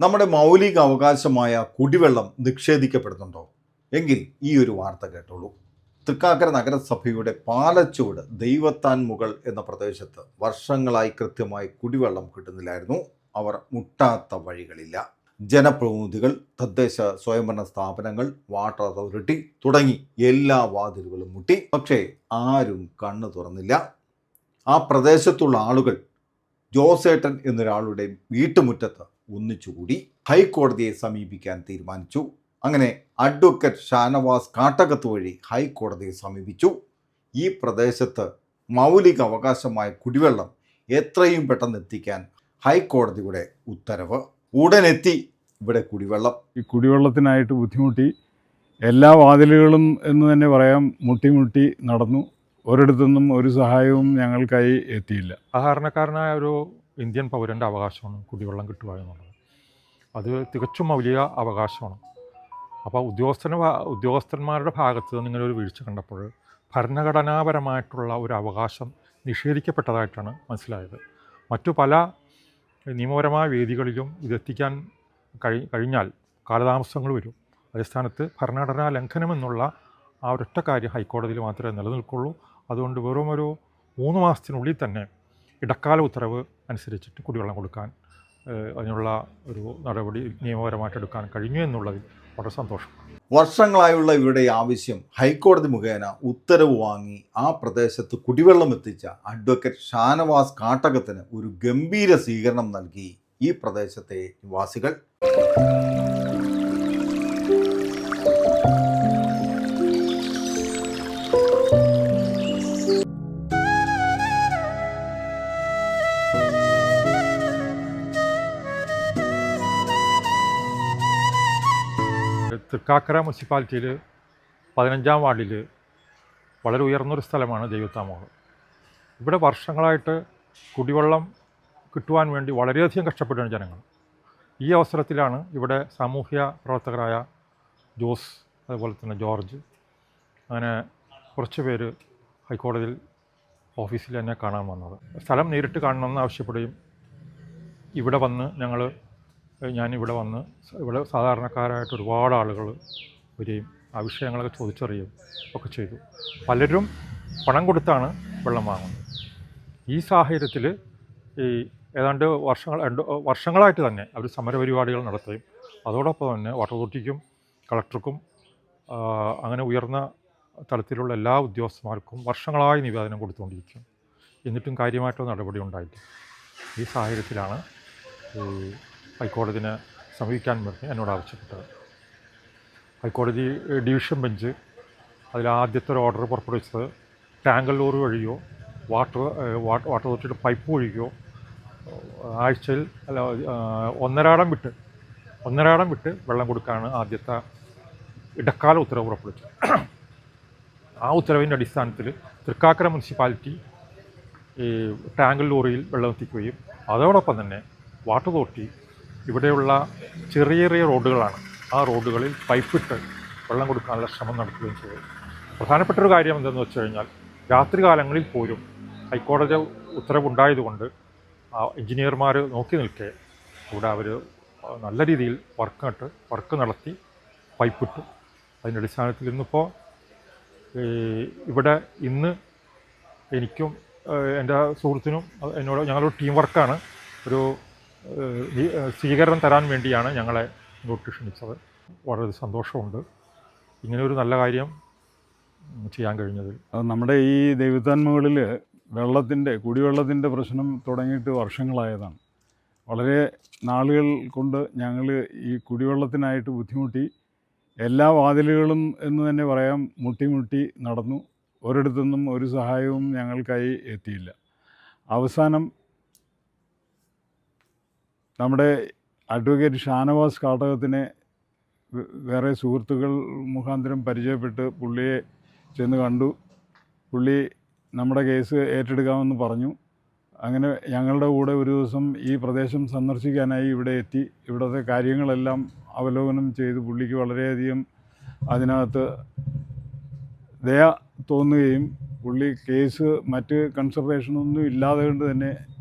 നമ്മുടെ മൗലിക അവകാശമായ കുടിവെള്ളം നിഷേധിക്കപ്പെടുന്നുണ്ടോ? എങ്കിൽ ഈ ഒരു വാർത്ത കേട്ടോളൂ. തൃക്കാക്കര നഗരസഭയുടെ പാലച്ചുവട് ദൈവത്താൻ മുകൾ എന്ന പ്രദേശത്ത് വർഷങ്ങളായി കൃത്യമായി കുടിവെള്ളം കിട്ടുന്നില്ലായിരുന്നു. അവർ മുട്ടാത്ത വഴികളില്ല. ജനപ്രതിനിധികൾ, തദ്ദേശ സ്വയംഭരണ സ്ഥാപനങ്ങൾ, വാട്ടർ അതോറിറ്റി തുടങ്ങി എല്ലാ വാതിലുകളും മുട്ടി. പക്ഷേ ആരും കണ്ണു തുറന്നില്ല. ആ പ്രദേശത്തുള്ള ആളുകൾ ജോസേട്ടൻ എന്നൊരാളുടെ വീട്ടുമുറ്റത്ത് ഒന്നിച്ചുകൂടി ഹൈക്കോടതിയെ സമീപിക്കാൻ തീരുമാനിച്ചു. അങ്ങനെ അഡ്വക്കേറ്റ് ഷാനവാസ് കാട്ടകത്ത് വഴി ഹൈക്കോടതിയെ സമീപിച്ചു. ഈ പ്രദേശത്ത് മൗലിക അവകാശമായ കുടിവെള്ളം എത്രയും പെട്ടെന്ന് എത്തിക്കാൻ ഹൈക്കോടതിയുടെ ഉത്തരവ്. ഉടനെത്തി ഇവിടെ കുടിവെള്ളം. ഈ കുടിവെള്ളത്തിനായിട്ട് ബുദ്ധിമുട്ടി എല്ലാ വാതിലുകളും എന്ന് തന്നെ പറയാം മുട്ടി നടന്നു. ഒരിടത്തുനിന്നും ഒരു സഹായവും ഞങ്ങൾക്കായി എത്തിയില്ല. സാധാരണക്കാരനായ ഒരു ഇന്ത്യൻ പൗരൻ്റെ അവകാശമാണ് കുടിവെള്ളം കിട്ടുക എന്നുള്ളത്. അത് തികച്ചും മൗലിക അവകാശമാണ്. അപ്പോൾ ഉദ്യോഗസ്ഥന്മാരുടെ ഭാഗത്ത് നിന്നിങ്ങനെ ഒരു വീഴ്ച കണ്ടപ്പോൾ ഭരണഘടനാപരമായിട്ടുള്ള ഒരു അവകാശം നിഷേധിക്കപ്പെട്ടതായിട്ടാണ് മനസ്സിലായത്. മറ്റു പല നിയമപരമായ വേദികളിലും ഇതെത്തിക്കാൻ കഴിഞ്ഞാൽ കാലതാമസങ്ങൾ വരും. അതേ സ്ഥാനത്ത് ഭരണഘടനാ ലംഘനം എന്നുള്ള ആ ഒരൊറ്റ കാര്യം ഹൈക്കോടതിയിൽ മാത്രമേ നിലനിൽക്കുള്ളൂ. അതുകൊണ്ട് വെറും ഒരു 3 മാസത്തിനുള്ളിൽ തന്നെ ഇടക്കാല ഉത്തരവ് അനുസരിച്ചിട്ട് കുടിവെള്ളം കൊടുക്കാൻ അതിനുള്ള ഒരു നടപടി നിയമപരമായിട്ട് എടുക്കാൻ കഴിഞ്ഞു എന്നുള്ളതിൽ വളരെ സന്തോഷം. വർഷങ്ങളായുള്ള ഇവരുടെ ആവശ്യം ഹൈക്കോടതി മുഖേന ഉത്തരവ് വാങ്ങി ആ പ്രദേശത്ത് കുടിവെള്ളം എത്തിച്ച അഡ്വക്കേറ്റ് ഷാനവാസ് കാട്ടകത്തിന് ഒരു ഗംഭീര സ്വീകരണം നൽകി ഈ പ്രദേശത്തെ നിവാസികൾ. തൃക്കാക്കര മുനിസിപ്പാലിറ്റിയിൽ 15-ാം വാർഡിൽ വളരെ ഉയർന്നൊരു സ്ഥലമാണ് ദൈവത്താമുകൾ. ഇവിടെ വർഷങ്ങളായിട്ട് കുടിവെള്ളം കിട്ടുവാൻ വേണ്ടി വളരെയധികം കഷ്ടപ്പെടുകയാണ് ജനങ്ങൾ. ഈ അവസരത്തിലാണ് ഇവിടെ സാമൂഹ്യ പ്രവർത്തകരായ ജോസ്, അതുപോലെ തന്നെ ജോർജ്, അങ്ങനെ കുറച്ച് പേര് ഹൈക്കോടതിയിൽ ഓഫീസിൽ എന്നെ കാണാൻ വന്നത്. സ്ഥലം നേരിട്ട് കാണണമെന്ന് ആവശ്യപ്പെടുകയും ഇവിടെ വന്ന് ഞാനിവിടെ വന്ന് ഇവിടെ സാധാരണക്കാരായിട്ട് ഒരുപാട് ആളുകൾ വരികയും ആ വിഷയങ്ങളൊക്കെ ചോദിച്ചറിയുകയും ഒക്കെ ചെയ്തു. പലരും പണം കൊടുത്താണ് വെള്ളം വാങ്ങുന്നത്. ഈ സാഹചര്യത്തിൽ ഈ ഏതാണ്ട് വർഷങ്ങളായിട്ട് തന്നെ അവർ സമരപരിപാടികൾ നടത്തുകയും അതോടൊപ്പം തന്നെ വാട്ടർ അതോറിറ്റിക്കും കളക്ടർക്കും അങ്ങനെ ഉയർന്ന തലത്തിലുള്ള എല്ലാ ഉദ്യോഗസ്ഥന്മാർക്കും വർഷങ്ങളായി നിവേദനം കൊടുത്തുകൊണ്ടിരിക്കും. എന്നിട്ടും കാര്യമായിട്ടൊരു നടപടി ഉണ്ടായില്ല. ഈ സാഹചര്യത്തിലാണ് ഹൈക്കോടതിനെ സമീപിക്കാൻ പറഞ്ഞ് എന്നോട് ആവശ്യപ്പെട്ടത്. ഹൈക്കോടതി ഡിവിഷൻ ബെഞ്ച് അതിലാദ്യത്തെ ഒരു ഓർഡർ പുറപ്പെടുവിച്ചത് ടാങ്കർ ലോറി വഴിയോ വാട്ടർ അതോറിറ്റിയുടെ പൈപ്പ് വഴിയോ ആഴ്ചയിൽ ഒന്നരാടം വിട്ട് വെള്ളം കൊടുക്കാനാണ് ആദ്യത്തെ ഇടക്കാല ഉത്തരവ് പുറപ്പെടുവിച്ചത്. ആ ഉത്തരവിൻ്റെ അടിസ്ഥാനത്തിൽ തൃക്കാക്കര മുനിസിപ്പാലിറ്റി ഈ ടാങ്കർ ലോറിയിൽ വെള്ളം എത്തിക്കുകയും അതോടൊപ്പം തന്നെ വാട്ടർ അതോറിറ്റി ഇവിടെയുള്ള ചെറിയ റോഡുകളാണ്, ആ റോഡുകളിൽ പൈപ്പിട്ട് വെള്ളം കൊടുക്കാനുള്ള ശ്രമം നടത്തുകയും ചെയ്തു. പ്രധാനപ്പെട്ടൊരു കാര്യം എന്തെന്ന് വെച്ച് കഴിഞ്ഞാൽ രാത്രി കാലങ്ങളിൽ പോലും ഹൈക്കോടതി ഉത്തരവുണ്ടായതുകൊണ്ട് എഞ്ചിനീയർമാർ നോക്കി നിൽക്കെ ഇവിടെ അവർ നല്ല രീതിയിൽ വർക്ക് നടത്തി പൈപ്പിട്ടു. അതിൻ്റെ അടിസ്ഥാനത്തിൽ ഇന്നിപ്പോൾ ഇവിടെ ഇന്ന് എനിക്കും എൻ്റെ സുഹൃത്തിനും എന്നോട് ഞങ്ങളൊരു ടീം വർക്കാണ്, ഒരു സ്വീകരണം തരാൻ വേണ്ടിയാണ് ഞങ്ങളെ ഇങ്ങോട്ട് ക്ഷണിച്ചത്. വളരെ സന്തോഷമുണ്ട് ഇങ്ങനെ ഒരു നല്ല കാര്യം ചെയ്യാൻ കഴിഞ്ഞതിൽ. നമ്മുടെ ഈ ദൈവത്താൻമുകളിൽ കുടിവെള്ളത്തിൻ്റെ പ്രശ്നം തുടങ്ങിയിട്ട് വർഷങ്ങളായതാണ്. വളരെ നാളുകൾ കൊണ്ട് ഞങ്ങൾ ഈ കുടിവെള്ളത്തിനായിട്ട് ബുദ്ധിമുട്ടി എല്ലാ വാതിലുകളും എന്ന് തന്നെ പറയാം മുട്ടി നടന്നു. ഒരിടത്തുനിന്നും ഒരു സഹായവും ഞങ്ങൾക്കായി എത്തിയില്ല. അവസാനം നമ്മുടെ അഡ്വക്കേറ്റ് ഷാനവാസ് കാട്ടകത്തിനെ വേറെ സുഹൃത്തുക്കൾ മുഖാന്തരം പരിചയപ്പെട്ട് പുള്ളിയെ ചെന്ന് കണ്ടു. പുള്ളി നമ്മുടെ കേസ് ഏറ്റെടുക്കാമെന്ന് പറഞ്ഞു. അങ്ങനെ ഞങ്ങളുടെ കൂടെ ഒരു ദിവസം ഈ പ്രദേശം സന്ദർശിക്കാനായി ഇവിടെ എത്തി. ഇവിടുത്തെ കാര്യങ്ങളെല്ലാം അവലോകനം ചെയ്ത് പുള്ളിക്ക് വളരെയധികം അതിനകത്ത് ദയ തോന്നുകയും പുള്ളി കേസ് മറ്റ് കൺസിഡറേഷനൊന്നും ഇല്ലാതെ കൊണ്ട് തന്നെ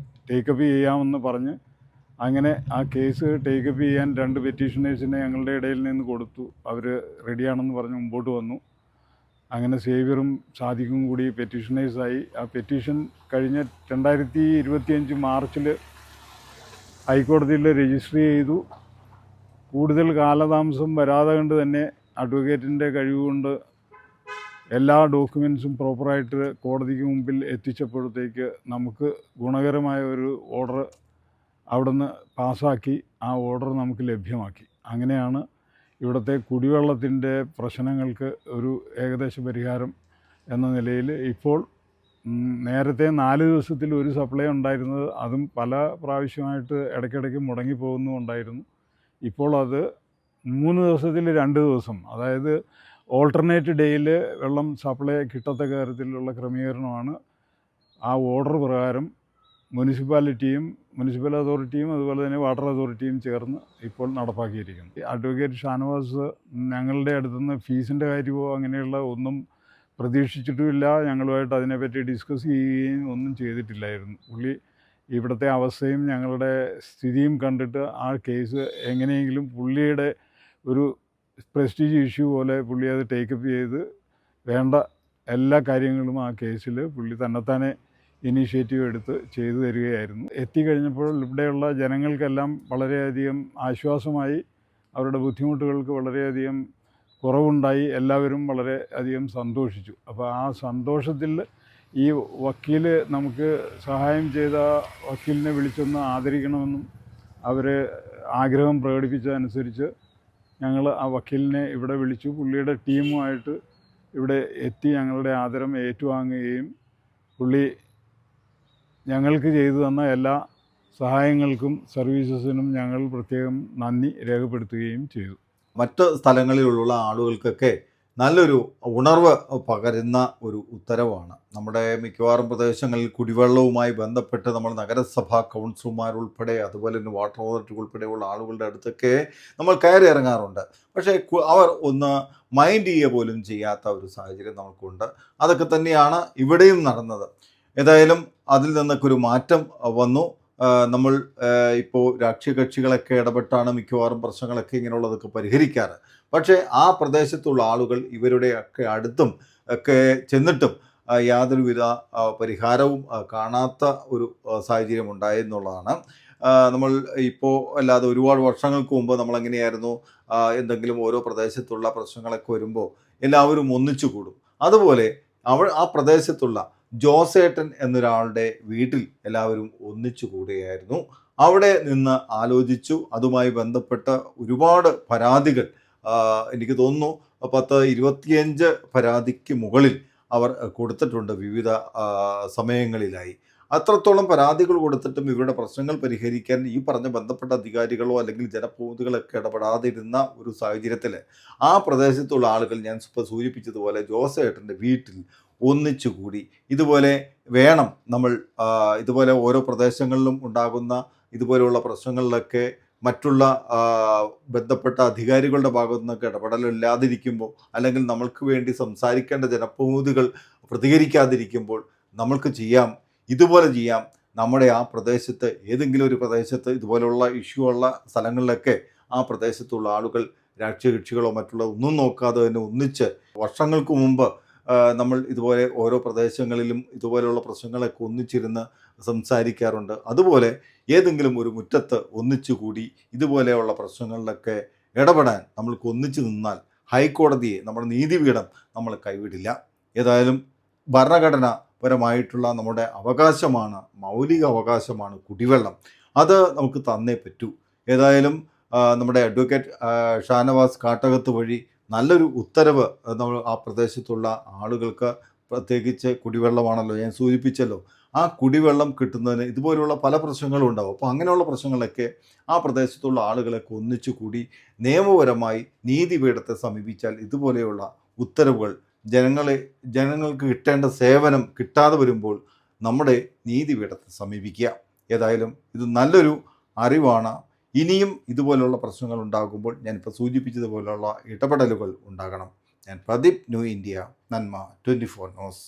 ടേക്കപ്പ് ചെയ്യാമെന്ന് പറഞ്ഞ് അങ്ങനെ ആ കേസ് ടേക്കപ്പ് ചെയ്യാൻ 2 പെറ്റീഷനേഴ്സിനെ ഞങ്ങളുടെ ഇടയിൽ നിന്ന് കൊടുത്തു. അവർ റെഡിയാണെന്ന് പറഞ്ഞ് മുമ്പോട്ട് വന്നു. അങ്ങനെ സേവ്യറും സാദിഖും കൂടി പെറ്റീഷനേഴ്സായി. ആ പെറ്റീഷൻ കഴിഞ്ഞ 2025 മാർച്ചിൽ ഹൈക്കോടതിയിൽ രജിസ്റ്റർ ചെയ്തു. കൂടുതൽ കാലതാമസം വരാതെ കൊണ്ട് തന്നെ അഡ്വക്കേറ്റിൻ്റെ കഴിവുകൊണ്ട് എല്ലാ ഡോക്യുമെൻസും പ്രോപ്പറായിട്ട് കോടതിക്ക് മുമ്പിൽ എത്തിച്ചപ്പോഴത്തേക്ക് നമുക്ക് ഗുണകരമായ ഒരു ഓർഡർ അവിടുന്ന് പാസ്സാക്കി. ആ ഓർഡർ നമുക്ക് ലഭ്യമാക്കി. അങ്ങനെയാണ് ഇവിടുത്തെ കുടിവെള്ളത്തിൻ്റെ പ്രശ്നങ്ങൾക്ക് ഒരു ഏകദേശ പരിഹാരം എന്ന നിലയിൽ ഇപ്പോൾ നേരത്തെ 4 ദിവസത്തിൽ ഒരു സപ്ലൈ ഉണ്ടായിരുന്നത് അതും പല പ്രാവശ്യമായിട്ട് ഇടയ്ക്കിടയ്ക്ക് മുടങ്ങിപ്പോകുന്നുണ്ടായിരുന്നു. ഇപ്പോൾ അത് 3 ദിവസത്തിൽ 2 ദിവസം, അതായത് ഓൾട്ടർനേറ്റ് ഡേയിൽ വെള്ളം സപ്ലൈ കിട്ടത്തക്ക തരത്തിലുള്ള ക്രമീകരണമാണ് ആ ഓർഡർ പ്രകാരം മുനിസിപ്പൽ അതോറിറ്റിയും അതുപോലെ തന്നെ വാട്ടർ അതോറിറ്റിയും ചേർന്ന് ഇപ്പോൾ നടപ്പാക്കിയിരിക്കുന്നു. അഡ്വക്കേറ്റ് ഷാനവാസ് ഞങ്ങളുടെ അടുത്തുനിന്ന് ഫീസിൻ്റെ കാര്യമോ അങ്ങനെയുള്ള ഒന്നും പ്രതീക്ഷിച്ചിട്ടുമില്ല. ഞങ്ങളുമായിട്ട് അതിനെപ്പറ്റി ഡിസ്കസ് ചെയ്യുകയും ഒന്നും ചെയ്തിട്ടില്ലായിരുന്നു. പുള്ളി ഇവിടുത്തെ അവസ്ഥയും ഞങ്ങളുടെ സ്ഥിതിയും കണ്ടിട്ട് ആ കേസ് എങ്ങനെയെങ്കിലും പുള്ളിയുടെ ഒരു പ്രസ്റ്റീജ് ഇഷ്യൂ പോലെ പുള്ളി അത് ടേക്കപ്പ് ചെയ്ത് വേണ്ട എല്ലാ കാര്യങ്ങളും ആ കേസിൽ പുള്ളി തന്നെത്താനെ ഇനീഷ്യേറ്റീവ് എടുത്ത് ചെയ്തു തരികയായിരുന്നു. എത്തിക്കഴിഞ്ഞപ്പോൾ ഇവിടെയുള്ള ജനങ്ങൾക്കെല്ലാം വളരെയധികം ആശ്വാസമായി. അവരുടെ ബുദ്ധിമുട്ടുകൾക്ക് വളരെയധികം കുറവുണ്ടായി. എല്ലാവരും വളരെ അധികം സന്തോഷിച്ചു. അപ്പോൾ ആ സന്തോഷത്തിൽ ഈ വക്കീൽ നമുക്ക് സഹായം ചെയ്ത വക്കീലിനെ വിളിച്ചൊന്ന് ആദരിക്കണമെന്നും അവർ ആഗ്രഹം പ്രകടിപ്പിച്ചതനുസരിച്ച് ഞങ്ങൾ ആ വക്കീലിനെ ഇവിടെ വിളിച്ചു. പുള്ളിയുടെ ടീമുമായിട്ട് ഇവിടെ എത്തി ഞങ്ങളുടെ ആദരം ഏറ്റുവാങ്ങുകയും പുള്ളി ഞങ്ങൾക്ക് ചെയ്തു തന്ന എല്ലാ സഹായങ്ങൾക്കും സർവീസസിനും ഞങ്ങൾ പ്രത്യേകം നന്ദി രേഖപ്പെടുത്തുകയും ചെയ്തു. മറ്റ് സ്ഥലങ്ങളിലുള്ള ആളുകൾക്കൊക്കെ നല്ലൊരു ഉണർവ് പകരുന്ന ഒരു ഉത്തരവാണ്. നമ്മുടെ മിക്കവാറും പ്രദേശങ്ങളിൽ കുടിവെള്ളവുമായി ബന്ധപ്പെട്ട് നമ്മൾ നഗരസഭാ കൗൺസിലർമാരുൾപ്പെടെ അതുപോലെ തന്നെ വാട്ടർ അതോറിറ്റി ഉൾപ്പെടെയുള്ള ആളുകളുടെ അടുത്തൊക്കെ നമ്മൾ കയറി ഇറങ്ങാറുണ്ട്. പക്ഷേ അവർ ഒന്ന് മൈൻഡ് ചെയ്യുക പോലും ചെയ്യാത്ത ഒരു സാഹചര്യം നമുക്കുണ്ട്. അതൊക്കെ തന്നെയാണ് ഇവിടെയും നടന്നത്. ഏതായാലും അതിൽ നിന്നൊക്കെ ഒരു മാറ്റം വന്നു. നമ്മൾ ഇപ്പോൾ രാഷ്ട്രീയ കക്ഷികളൊക്കെ ഇടപെട്ടാണ് മിക്കവാറും പ്രശ്നങ്ങളൊക്കെ ഇങ്ങനെയുള്ളതൊക്കെ പരിഹരിക്കാറ്. പക്ഷേ ആ പ്രദേശത്തുള്ള ആളുകൾ ഇവരുടെയൊക്കെ അടുത്തും ഒക്കെ ചെന്നിട്ടും യാതൊരുവിധ പരിഹാരവും കാണാത്ത ഒരു സാഹചര്യം ഉണ്ടായെന്നുള്ളതാണ്. നമ്മൾ ഇപ്പോൾ അല്ലാതെ ഒരുപാട് വർഷങ്ങൾക്ക് മുമ്പ് നമ്മളെങ്ങനെയായിരുന്നു, എന്തെങ്കിലും ഓരോ പ്രദേശത്തുള്ള പ്രശ്നങ്ങളൊക്കെ വരുമ്പോൾ എല്ലാവരും ഒന്നിച്ചു കൂടും. അതുപോലെ ആ പ്രദേശത്തുള്ള ജോസേട്ടൻ എന്നൊരാളുടെ വീട്ടിൽ എല്ലാവരും ഒന്നിച്ചു കൂടുകയായിരുന്നു. അവിടെ നിന്ന് ആലോചിച്ചു. അതുമായി ബന്ധപ്പെട്ട ഒരുപാട് പരാതികൾ, എനിക്ക് തോന്നുന്നു 10-25 പരാതിക്ക് മുകളിൽ അവർ കൊടുത്തിട്ടുണ്ട് വിവിധ സമയങ്ങളിലായി. അത്രത്തോളം പരാതികൾ കൊടുത്തിട്ടും ഇവരുടെ പ്രശ്നങ്ങൾ പരിഹരിക്കാൻ ഈ പറഞ്ഞ ബന്ധപ്പെട്ട അധികാരികളോ അല്ലെങ്കിൽ ജനപ്രതിനിധികളൊക്കെ ഇടപെടാതിരുന്ന ഒരു സാഹചര്യത്തിൽ ആ പ്രദേശത്തുള്ള ആളുകൾ ഞാൻ ഇപ്പോൾ സൂചിപ്പിച്ചതുപോലെ ജോസേട്ടൻ്റെ വീട്ടിൽ ഒന്നിച്ചുകൂടി. ഇതുപോലെ വേണം നമ്മൾ ഇതുപോലെ ഓരോ പ്രദേശങ്ങളിലും ഉണ്ടാകുന്ന ഇതുപോലെയുള്ള പ്രശ്നങ്ങളിലൊക്കെ മറ്റുള്ള ബന്ധപ്പെട്ട അധികാരികളുടെ ഭാഗത്തു നിന്നൊക്കെ ഇടപെടലില്ലാതിരിക്കുമ്പോൾ അല്ലെങ്കിൽ നമ്മൾക്ക് വേണ്ടി സംസാരിക്കേണ്ട ജനപ്രതിനിധികൾ പ്രതികരിക്കാതിരിക്കുമ്പോൾ നമ്മൾക്ക് ഇതുപോലെ ചെയ്യാം. നമ്മുടെ ആ പ്രദേശത്ത് ഏതെങ്കിലും ഒരു പ്രദേശത്ത് ഇതുപോലുള്ള ഇഷ്യൂ ഉള്ള സ്ഥലങ്ങളിലൊക്കെ ആ പ്രദേശത്തുള്ള ആളുകൾ രാഷ്ട്രീയ കക്ഷികളോ മറ്റുള്ള ഒന്നും നോക്കാതെ തന്നെ ഒന്നിച്ച് വർഷങ്ങൾക്ക് മുമ്പ് നമ്മൾ ഇതുപോലെ ഓരോ പ്രദേശങ്ങളിലും ഇതുപോലെയുള്ള പ്രശ്നങ്ങളൊക്കെ ഒന്നിച്ചിരുന്ന് സംസാരിക്കാറുണ്ട്. അതുപോലെ ഏതെങ്കിലും ഒരു മുറ്റത്ത് ഒന്നിച്ചുകൂടി ഇതുപോലെയുള്ള പ്രശ്നങ്ങളിലൊക്കെ ഇടപെടാൻ നമ്മൾക്ക് ഒന്നിച്ചു നിന്നാൽ ഹൈക്കോടതിയെ, നമ്മുടെ നീതിപീഠം നമ്മൾ കൈവിടില്ല. ഏതായാലും ഭരണഘടനാപരമായിട്ടുള്ള നമ്മുടെ അവകാശമാണ്, മൗലിക അവകാശമാണ് കുടിവെള്ളം. അത് നമുക്ക് തന്നേ പറ്റൂ. ഏതായാലും നമ്മുടെ അഡ്വക്കേറ്റ് ഷാനവാസ് കാട്ടകത്ത് വഴി നല്ലൊരു ഉത്തരവ് നമ്മൾ ആ പ്രദേശത്തുള്ള ആളുകൾക്ക്, പ്രത്യേകിച്ച് കുടിവെള്ളമാണല്ലോ ഞാൻ സൂചിപ്പിച്ചല്ലോ, ആ കുടിവെള്ളം കിട്ടുന്നതിന് ഇതുപോലുള്ള പല പ്രശ്നങ്ങളും ഉണ്ടാവും. അപ്പോൾ അങ്ങനെയുള്ള പ്രശ്നങ്ങളൊക്കെ ആ പ്രദേശത്തുള്ള ആളുകളൊക്കെ ഒന്നിച്ചു കൂടി നിയമപരമായി നീതിപീഠത്തെ സമീപിച്ചാൽ ഇതുപോലെയുള്ള ഉത്തരവുകൾ ജനങ്ങൾക്ക് കിട്ടേണ്ട സേവനം കിട്ടാതെ വരുമ്പോൾ നമ്മുടെ നീതിപീഠത്തെ സമീപിക്കുക. ഏതായാലും ഇത് നല്ലൊരു അറിവാണ്. ഇനിയും ഇതുപോലുള്ള പ്രശ്നങ്ങൾ ഉണ്ടാകുമ്പോൾ ഞാനിപ്പോൾ സൂചിപ്പിച്ചതുപോലുള്ള ഇടപെടലുകൾ ഉണ്ടാകണം. ഞാൻ പ്രദീപ്, ന്യൂ ഇന്ത്യ, നന്മ 24 ന്യൂസ്.